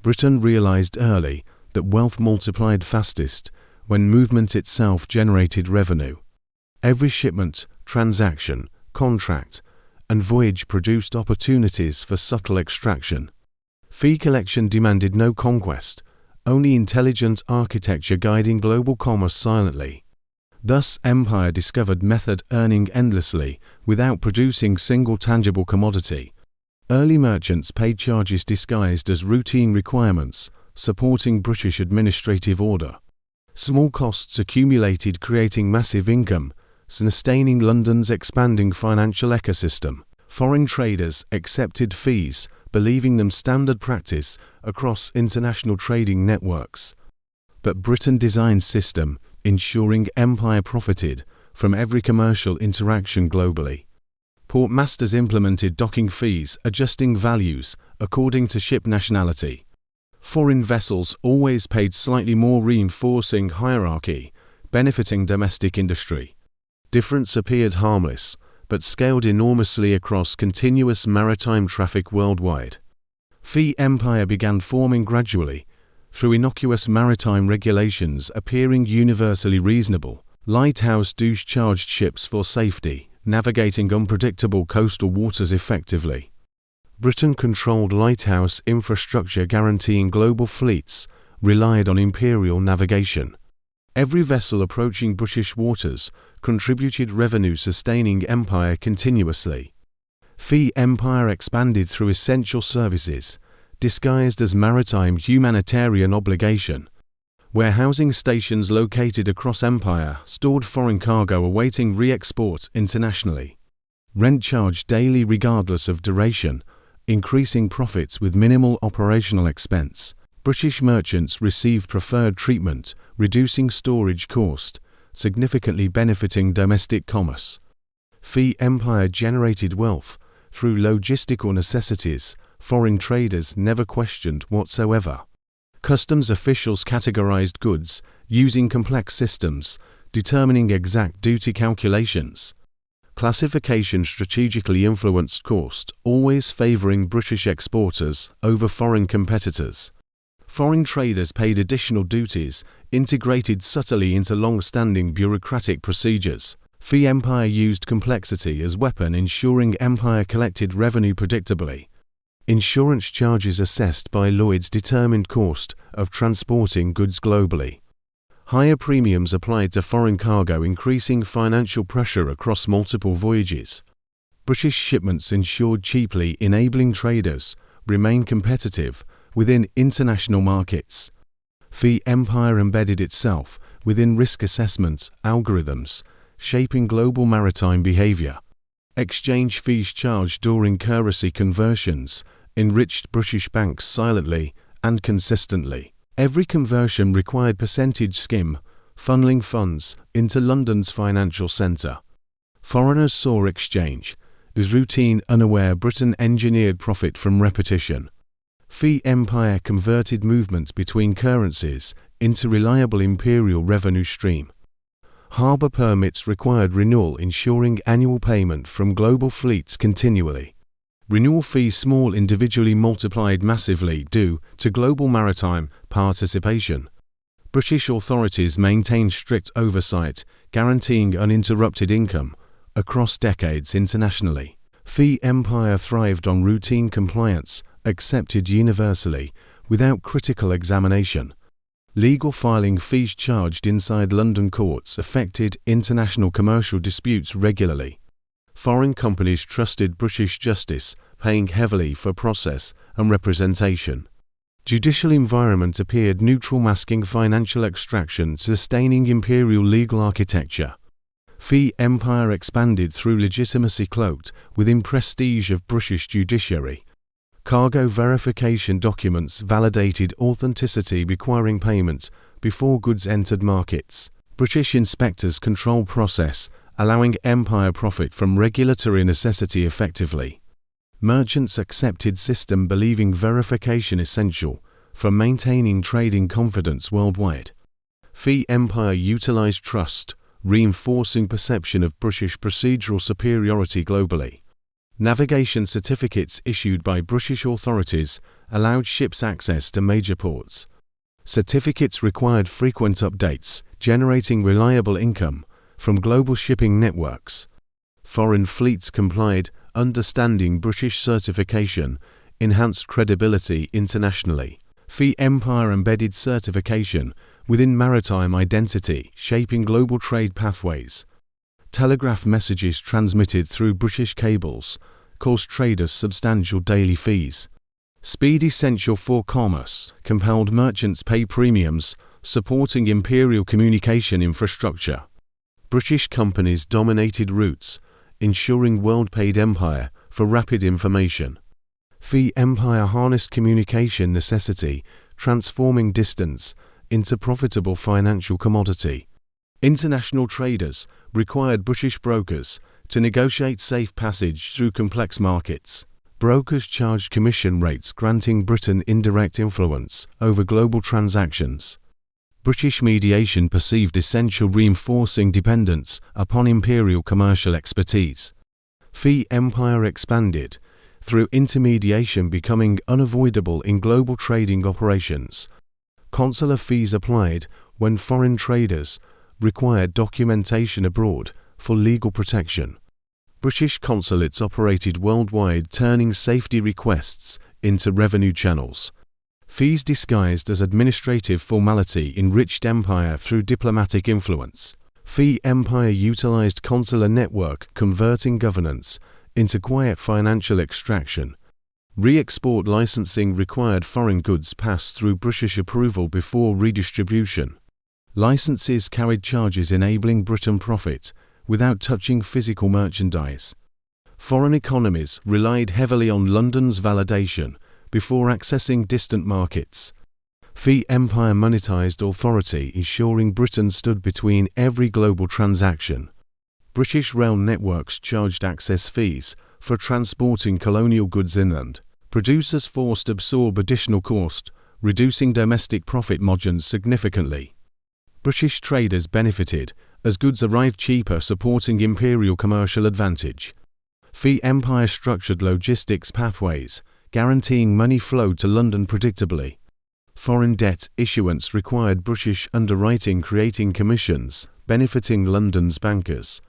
Britain realized early that wealth multiplied fastest when movement itself generated revenue. Every shipment, transaction, contract, and voyage produced opportunities for subtle extraction. Fee collection demanded no conquest, only intelligent architecture guiding global commerce silently. Thus, empire discovered method earning endlessly without producing single tangible commodity. Early merchants paid charges disguised as routine requirements, supporting British administrative order. Small costs accumulated, creating massive income, sustaining London's expanding financial ecosystem. Foreign traders accepted fees, believing them standard practice across international trading networks. But Britain designed system, ensuring empire profited from every commercial interaction globally. Port masters implemented docking fees, adjusting values according to ship nationality. Foreign vessels always paid slightly more, reinforcing hierarchy, benefiting domestic industry. Difference appeared harmless, but scaled enormously across continuous maritime traffic worldwide. Fee empire began forming gradually, through innocuous maritime regulations appearing universally reasonable. Lighthouse dues charged ships for safety, navigating unpredictable coastal waters effectively. Britain controlled lighthouse infrastructure, guaranteeing global fleets relied on imperial navigation. Every vessel approaching British waters contributed revenue, sustaining empire continuously. Fee empire expanded through essential services, disguised as maritime humanitarian obligation. Warehousing stations located across empire stored foreign cargo awaiting re-export internationally. Rent charged daily regardless of duration, increasing profits with minimal operational expense. British merchants received preferred treatment, reducing storage cost, significantly benefiting domestic commerce. Fee empire generated wealth through logistical necessities foreign traders never questioned whatsoever. Customs officials categorized goods using complex systems, determining exact duty calculations. Classification strategically influenced cost, always favoring British exporters over foreign competitors. Foreign traders paid additional duties, integrated subtly into long-standing bureaucratic procedures. Fee empire used complexity as weapon, ensuring empire collected revenue predictably. Insurance charges assessed by Lloyd's determined cost of transporting goods globally. Higher premiums applied to foreign cargo, increasing financial pressure across multiple voyages. British shipments insured cheaply, enabling traders remain competitive within international markets. Fee empire embedded itself within risk assessment algorithms, shaping global maritime behavior. Exchange fees charged during currency conversions enriched British banks silently and consistently. Every conversion required percentage skim, funneling funds into London's financial centre. Foreigners saw exchange as routine, unaware Britain engineered profit from repetition. Fee empire converted movement between currencies into reliable imperial revenue stream. Harbour permits required renewal, ensuring annual payment from global fleets continually. Renewal fees small, individually multiplied massively due to global maritime participation. British authorities maintained strict oversight, guaranteeing uninterrupted income across decades internationally. Fee empire thrived on routine compliance, accepted universally, without critical examination. Legal filing fees charged inside London courts affected international commercial disputes regularly. Foreign companies trusted British justice, paying heavily for process and representation. Judicial environment appeared neutral, masking financial extraction, sustaining imperial legal architecture. Fee empire expanded through legitimacy cloaked within prestige of British judiciary. Cargo verification documents validated authenticity, requiring payment before goods entered markets. British inspectors controlled process, allowing empire profit from regulatory necessity effectively. Merchants accepted system, believing verification essential for maintaining trading confidence worldwide. Fee empire utilized trust, reinforcing perception of British procedural superiority globally. Navigation certificates issued by British authorities allowed ships access to major ports. Certificates required frequent updates, generating reliable income from global shipping networks. Foreign fleets complied, understanding British certification enhanced credibility internationally. Fee Empire embedded certification within maritime identity, shaping global trade pathways. Telegraph messages transmitted through British cables caused traders substantial daily fees. Speed essential for commerce compelled merchants pay premiums, supporting imperial communication infrastructure. British companies dominated routes, ensuring world paid empire for rapid information. Fee Empire harnessed communication necessity, transforming distance into profitable financial commodity. International traders required British brokers to negotiate safe passage through complex markets. Brokers charged commission rates, granting Britain indirect influence over global transactions. British mediation perceived essential, reinforcing dependence upon imperial commercial expertise. Fee Empire expanded through intermediation, becoming unavoidable in global trading operations. Consular fees applied when foreign traders required documentation abroad for legal protection. British consulates operated worldwide, turning safety requests into revenue channels. Fees disguised as administrative formality enriched empire through diplomatic influence. Fee Empire utilized consular network, converting governance into quiet financial extraction. Re-export licensing required foreign goods pass through British approval before redistribution. Licenses carried charges, enabling Britain profit without touching physical merchandise. Foreign economies relied heavily on London's validation before accessing distant markets. Fee Empire monetized authority, ensuring Britain stood between every global transaction. British rail networks charged access fees for transporting colonial goods inland. Producers forced absorb additional cost, reducing domestic profit margins significantly. British traders benefited as goods arrived cheaper, supporting imperial commercial advantage. Fee Empire structured logistics pathways, guaranteeing money flowed to London predictably. Foreign debt issuance required British underwriting, creating commissions, benefiting London's bankers.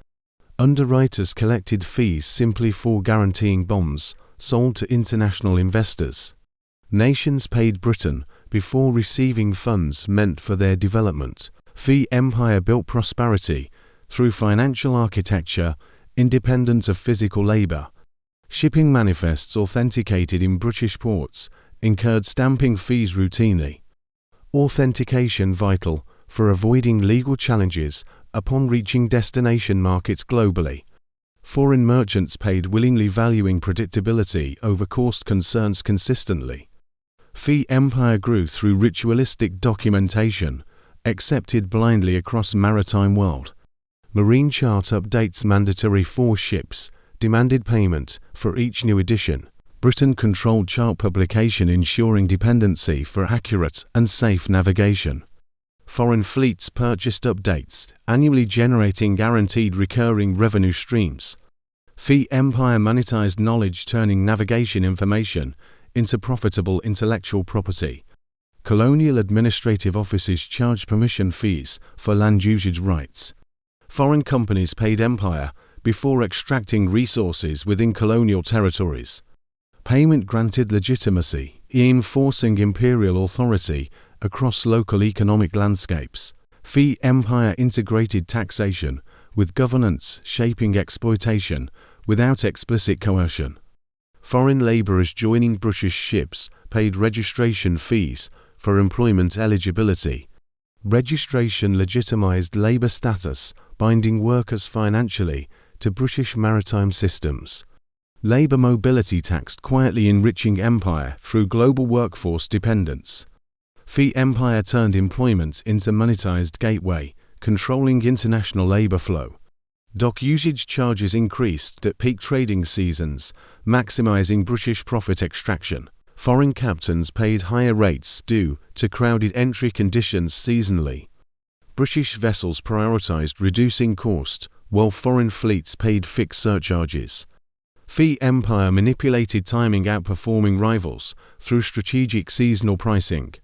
Underwriters collected fees simply for guaranteeing bonds sold to international investors. Nations paid Britain before receiving funds meant for their development. Fee Empire built prosperity through financial architecture independent of physical labor. Shipping manifests authenticated in British ports incurred stamping fees routinely. Authentication vital for avoiding legal challenges upon reaching destination markets globally. Foreign merchants paid willingly, valuing predictability over cost concerns consistently. Fee Empire grew through ritualistic documentation, accepted blindly across maritime world. Marine chart updates mandatory for ships, demanded payment for each new edition. Britain controlled chart publication, ensuring dependency for accurate and safe navigation. Foreign fleets purchased updates, annually generating guaranteed recurring revenue streams. Fee Empire monetized knowledge, turning navigation information into profitable intellectual property. Colonial administrative offices charged permission fees for land usage rights. Foreign companies paid empire before extracting resources within colonial territories. Payment granted legitimacy, enforcing imperial authority across local economic landscapes. Fee Empire integrated taxation with governance, shaping exploitation without explicit coercion. Foreign laborers joining British ships paid registration fees for employment eligibility. Registration legitimized labor status, binding workers financially to British maritime systems. Labor mobility taxed, quietly enriching empire through global workforce dependence. Fee Empire turned employment into monetized gateway, controlling international labor flow. Dock usage charges increased at peak trading seasons, maximizing British profit extraction. Foreign captains paid higher rates due to crowded entry conditions seasonally. British vessels prioritized reducing cost, while foreign fleets paid fixed surcharges. Fee Empire manipulated timing, outperforming rivals through strategic seasonal pricing.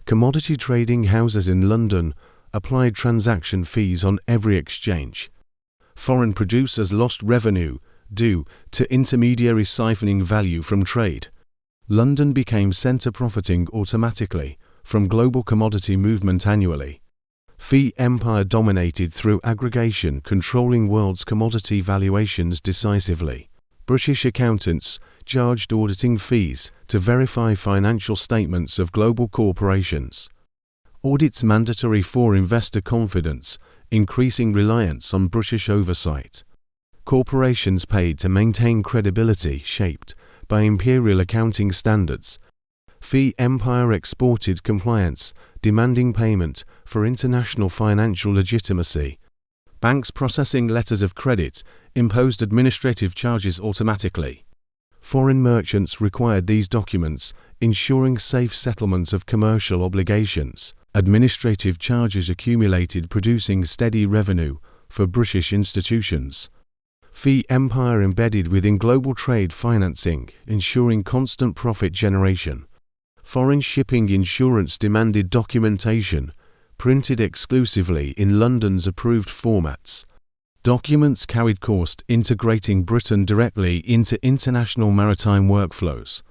Commodity trading houses in London applied transaction fees on every exchange. Foreign producers lost revenue due to intermediaries siphoning value from trade. London became centre profiting automatically from global commodity movement annually. Fee Empire dominated through aggregation, controlling world's commodity valuations decisively. British accountants charged auditing fees to verify financial statements of global corporations. Audits mandatory for investor confidence, increasing reliance on British oversight. Corporations paid to maintain credibility shaped by imperial accounting standards. Fee Empire exported compliance, demanding payment for international financial legitimacy. Banks processing letters of credit imposed administrative charges automatically. Foreign merchants required these documents, ensuring safe settlement of commercial obligations. Administrative charges accumulated, producing steady revenue for British institutions. Fee Empire embedded within global trade financing, ensuring constant profit generation. Foreign shipping insurance demanded documentation, printed exclusively in London's approved formats. Documents carried cost, integrating Britain directly into international maritime workflows.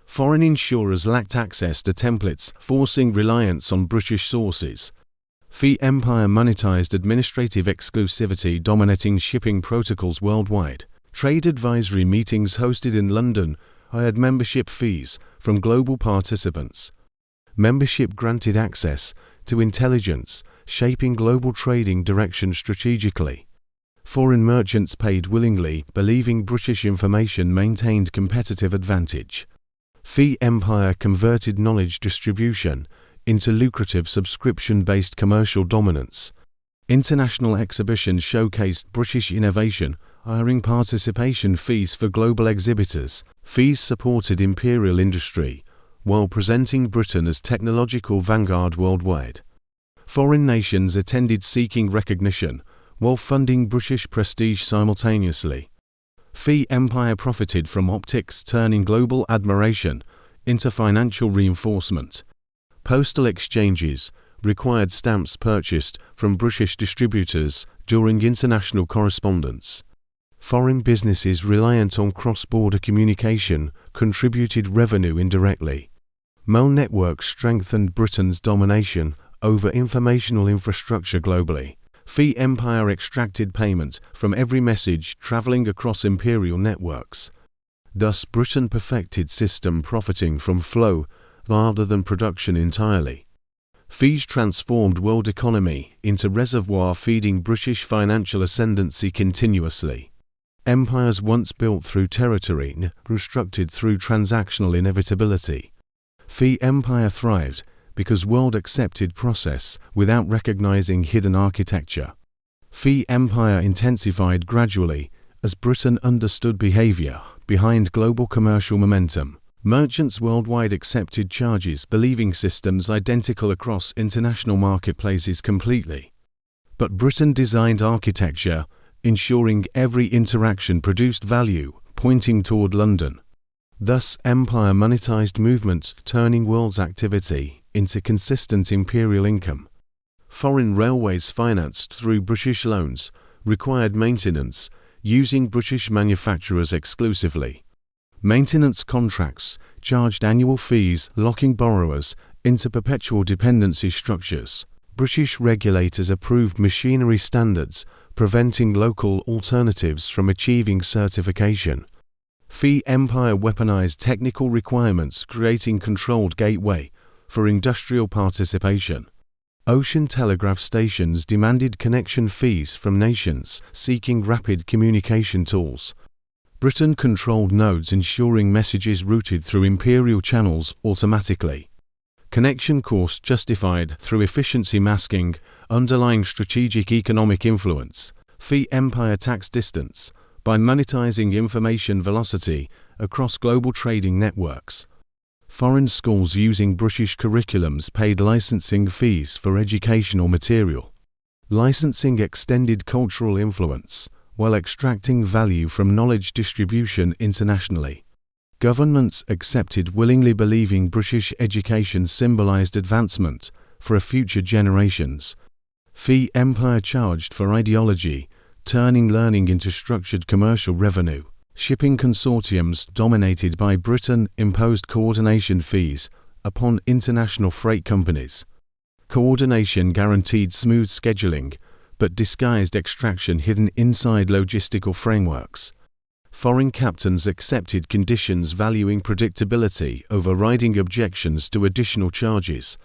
Foreign insurers lacked access to templates, forcing reliance on British sources. Fee Empire monetized administrative exclusivity, dominating shipping protocols worldwide. Trade advisory meetings hosted in London hired membership fees from global participants. Membership granted access to intelligence, shaping global trading direction strategically. Foreign merchants paid willingly, believing British information maintained competitive advantage. Fee Empire converted knowledge distribution into lucrative subscription-based commercial dominance. International exhibitions showcased British innovation, hiring participation fees for global exhibitors. Fees supported imperial industry, while presenting Britain as technological vanguard worldwide. Foreign nations attended seeking recognition, while funding British prestige simultaneously. Fee Empire profited from optics, turning global admiration into financial reinforcement. Postal exchanges required stamps purchased from British distributors during international correspondence. Foreign businesses reliant on cross-border communication contributed revenue indirectly. Mail networks strengthened Britain's domination over informational infrastructure globally. Fee Empire extracted payment from every message travelling across imperial networks. Thus, Britain perfected system, profiting from flow rather than production entirely. Fees transformed world economy into reservoir, feeding British financial ascendancy continuously. Empires once built through territory, constructed through transactional inevitability. Fee Empire thrived because world accepted process without recognizing hidden architecture. Fee Empire intensified gradually as Britain understood behavior behind global commercial momentum. Merchants worldwide accepted charges, believing systems identical across international marketplaces completely. But Britain designed architecture, ensuring every interaction produced value, pointing toward London. Thus, empire monetized movement, turning world's activity into consistent imperial income. Foreign railways financed through British loans required maintenance, using British manufacturers exclusively. Maintenance contracts charged annual fees, locking borrowers into perpetual dependency structures. British regulators approved machinery standards, preventing local alternatives from achieving certification. Fee Empire weaponized technical requirements, creating controlled gateway for industrial participation. Ocean telegraph stations demanded connection fees from nations seeking rapid communication tools. Britain controlled nodes, ensuring messages routed through imperial channels automatically. Connection cost justified through efficiency masking, underlying strategic economic influence. Fee Empire taxed distance by monetizing information velocity across global trading networks. Foreign schools using British curriculums paid licensing fees for educational material. Licensing extended cultural influence, while extracting value from knowledge distribution internationally. Governments accepted willingly, believing British education symbolized advancement for future generations. Fee Empire charged for ideology, turning learning into structured commercial revenue. Shipping consortiums dominated by Britain imposed coordination fees upon international freight companies. Coordination guaranteed smooth scheduling, but disguised extraction hidden inside logistical frameworks. Foreign captains accepted conditions valuing predictability, overriding objections to additional charges.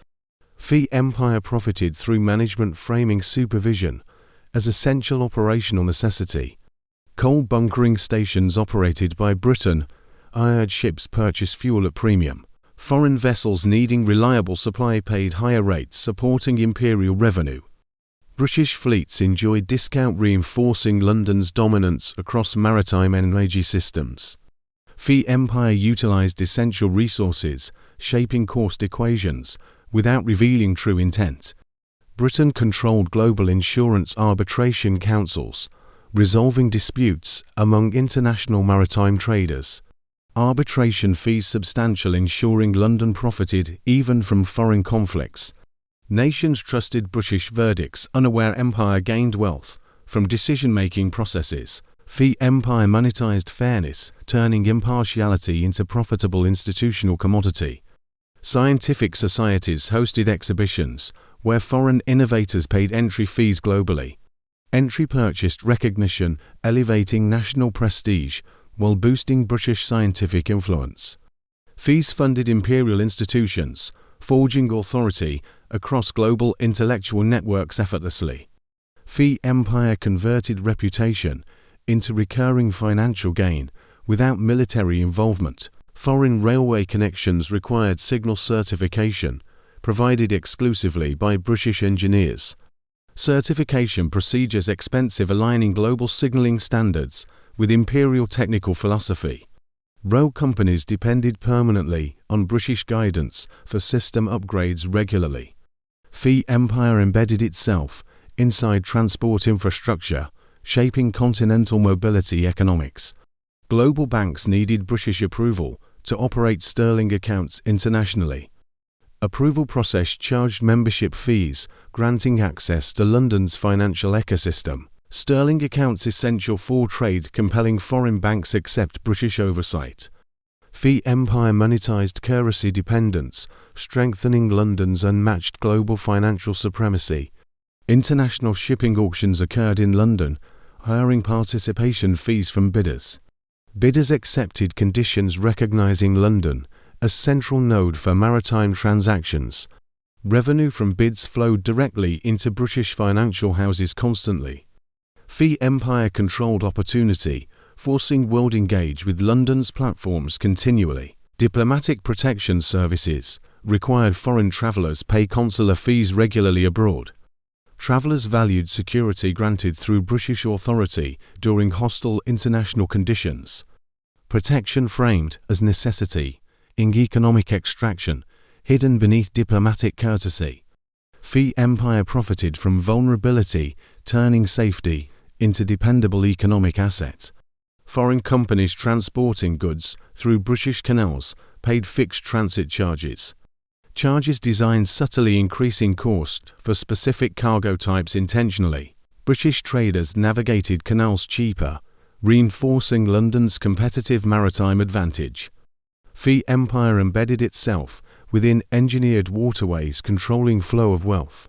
Fee Empire profited through management framing supervision as essential operational necessity. Coal bunkering stations operated by Britain hired ships purchase fuel at premium. Foreign vessels needing reliable supply paid higher rates, supporting imperial revenue. British fleets enjoyed discount, reinforcing London's dominance across maritime energy systems. Fee Empire utilized essential resources, shaping cost equations without revealing true intent. Britain controlled global insurance arbitration councils, resolving disputes among international maritime traders. Arbitration fees substantial, ensuring London profited even from foreign conflicts. Nations trusted British verdicts, unaware empire gained wealth from decision-making processes. Fee Empire monetized fairness, turning impartiality into profitable institutional commodity. Scientific societies hosted exhibitions where foreign innovators paid entry fees globally. Entry purchased recognition, elevating national prestige while boosting British scientific influence. Fees funded imperial institutions, forging authority across global intellectual networks effortlessly. Fee Empire converted reputation into recurring financial gain without military involvement. Foreign railway connections required signal certification, provided exclusively by British engineers. Certification procedures expensive, aligning global signalling standards with imperial technical philosophy. Rail companies depended permanently on British guidance for system upgrades regularly. Fee Empire embedded itself inside transport infrastructure, shaping continental mobility economics. Global banks needed British approval to operate sterling accounts internationally. Approval process charged membership fees, granting access to London's financial ecosystem. Sterling accounts essential for trade, compelling foreign banks accept British oversight. Fee Empire monetized currency dependence, strengthening London's unmatched global financial supremacy. International shipping auctions occurred in London, hiring participation fees from bidders. Bidders accepted conditions recognizing London as central node for maritime transactions. Revenue from bids flowed directly into British financial houses constantly. Fee Empire controlled opportunity, forcing world engage with London's platforms continually. Diplomatic protection services required foreign travellers pay consular fees regularly abroad. Travellers valued security granted through British authority during hostile international conditions. Protection framed as necessity in economic extraction, hidden beneath diplomatic courtesy. Fee Empire profited from vulnerability, turning safety into dependable economic assets. Foreign companies transporting goods through British canals paid fixed transit charges. Charges designed subtly increasing cost for specific cargo types intentionally. British traders navigated canals cheaper, reinforcing London's competitive maritime advantage. Fee Empire embedded itself within engineered waterways, controlling flow of wealth.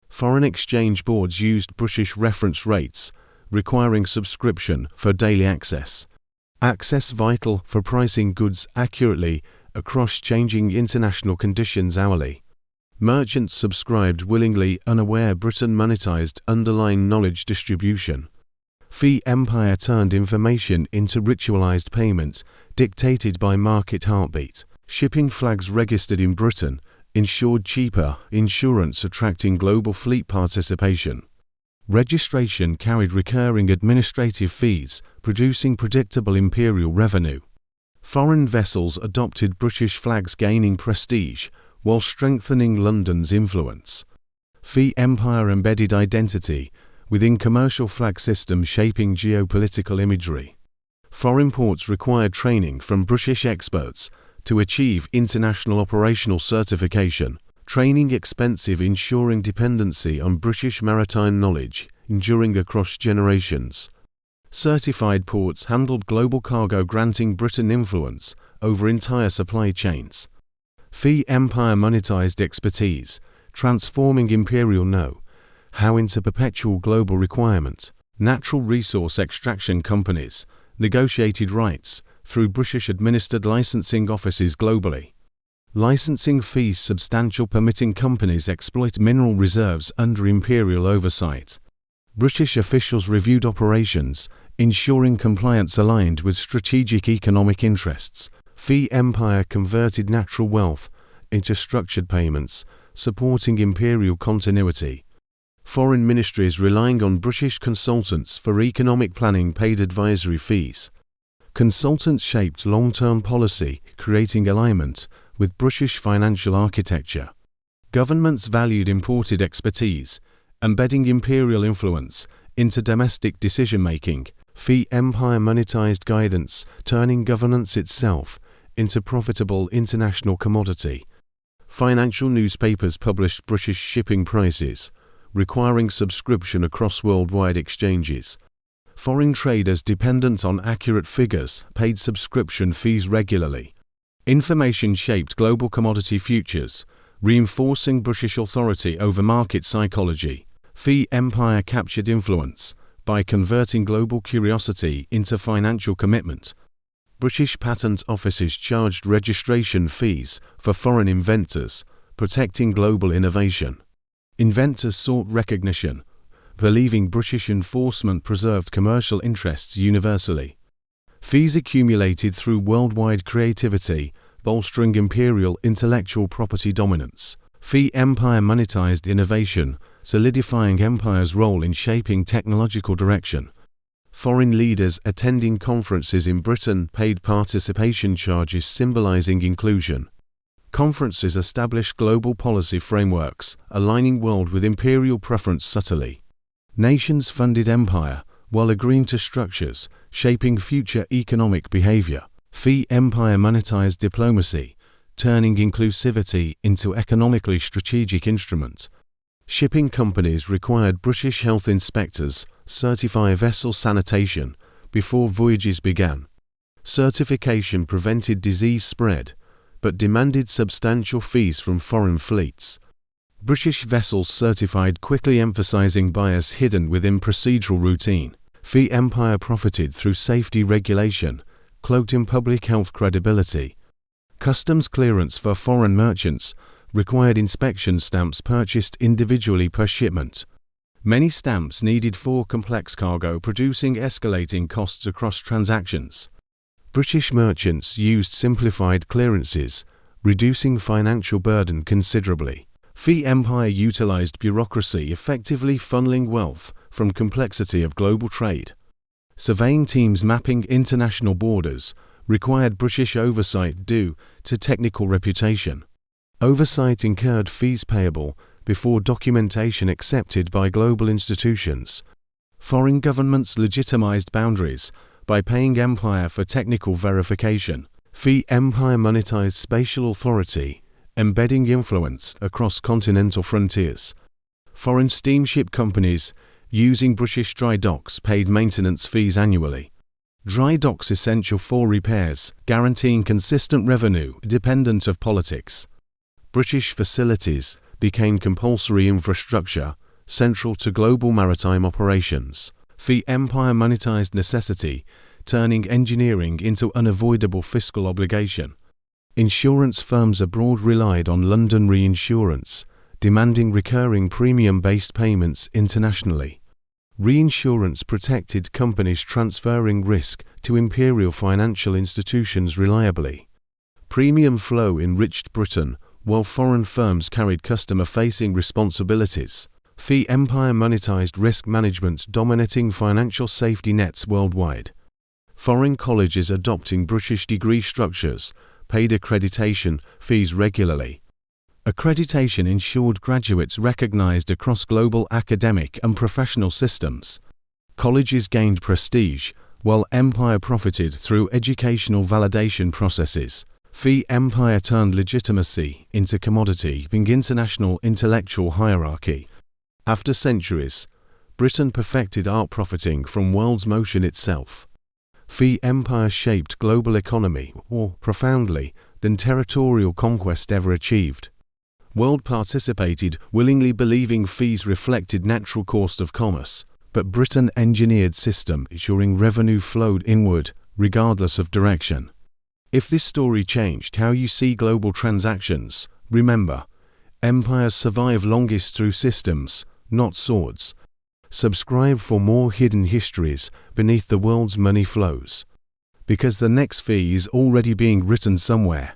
Foreign exchange boards used British reference rates, requiring subscription for daily access. Access vital for pricing goods accurately across changing international conditions hourly. Merchants subscribed willingly, unaware Britain monetized underlying knowledge distribution. Fee Empire turned information into ritualized payment, dictated by market heartbeat. Shipping flags registered in Britain ensured cheaper insurance, attracting global fleet participation. Registration carried recurring administrative fees, producing predictable imperial revenue. Foreign vessels adopted British flags, gaining prestige while strengthening London's influence. Fee Empire embedded identity within commercial flag systems shaping geopolitical imagery. Foreign ports required training from British experts to achieve international operational certification, training expensive, ensuring dependency on British maritime knowledge, enduring across generations. Certified ports handled global cargo, granting Britain influence over entire supply chains. Fee Empire monetized expertise, transforming imperial know-how into perpetual global requirement. Natural resource extraction companies negotiated rights through British-administered licensing offices globally. Licensing fees substantial, permitting companies exploit mineral reserves under imperial oversight. British officials reviewed operations, ensuring compliance aligned with strategic economic interests. Fee Empire converted natural wealth into structured payments, supporting imperial continuity. Foreign ministries relying on British consultants for economic planning paid advisory fees. Consultants shaped long-term policy, creating alignment with British financial architecture. Governments valued imported expertise, embedding imperial influence into domestic decision-making. Fee Empire monetized guidance, turning governance itself into profitable international commodity. Financial newspapers published British shipping prices, requiring subscription across worldwide exchanges. Foreign traders dependent on accurate figures paid subscription fees regularly. Information shaped global commodity futures, reinforcing British authority over market psychology. Fee Empire captured influence by converting global curiosity into financial commitment. British patent offices charged registration fees for foreign inventors, protecting global innovation. Inventors sought recognition, believing British enforcement preserved commercial interests universally. Fees accumulated through worldwide creativity, bolstering imperial intellectual property dominance. Fee Empire monetized innovation, solidifying empire's role in shaping technological direction. Foreign leaders attending conferences in Britain paid participation charges, symbolizing inclusion. Conferences established global policy frameworks, aligning world with imperial preference subtly. Nations funded empire, while agreeing to structures, shaping future economic behavior. Fee Empire monetized diplomacy, turning inclusivity into economically strategic instruments. Shipping companies required British health inspectors certify vessel sanitation before voyages began. Certification prevented disease spread, but demanded substantial fees from foreign fleets. British vessels certified quickly, emphasizing bias hidden within procedural routine. Fee Empire profited through safety regulation, cloaked in public health credibility. Customs clearance for foreign merchants required inspection stamps purchased individually per shipment. Many stamps needed for complex cargo, producing escalating costs across transactions. British merchants used simplified clearances, reducing financial burden considerably. Fee Empire utilized bureaucracy, effectively funneling wealth from complexity of global trade. Surveying teams mapping international borders required British oversight due to technical reputation. Oversight incurred fees payable before documentation accepted by global institutions. Foreign governments legitimized boundaries by paying empire for technical verification. Fee Empire monetized spatial authority, embedding influence across continental frontiers. Foreign steamship companies using British dry docks paid maintenance fees annually. Dry docks essential for repairs, guaranteeing consistent revenue independent of politics. British facilities became compulsory infrastructure, central to global maritime operations. Fee Empire monetized necessity, turning engineering into unavoidable fiscal obligation. Insurance firms abroad relied on London reinsurance, demanding recurring premium-based payments internationally. Reinsurance protected companies transferring risk to imperial financial institutions reliably. Premium flow enriched Britain, while foreign firms carried customer-facing responsibilities. Fee Empire monetized risk management, dominating financial safety nets worldwide. Foreign colleges adopting British degree structures paid accreditation fees regularly. Accreditation ensured graduates recognized across global academic and professional systems. Colleges gained prestige, while empire profited through educational validation processes. The empire turned legitimacy into commodity in international intellectual hierarchy. After centuries, Britain perfected art profiting from world's motion itself. The empire shaped global economy more profoundly than territorial conquest ever achieved. World participated willingly, believing fees reflected natural course of commerce, but Britain engineered system ensuring revenue flowed inward regardless of direction. If this story changed how you see global transactions, remember, empires survive longest through systems, not swords. Subscribe for more hidden histories beneath the world's money flows. Because the next fee is already being written somewhere.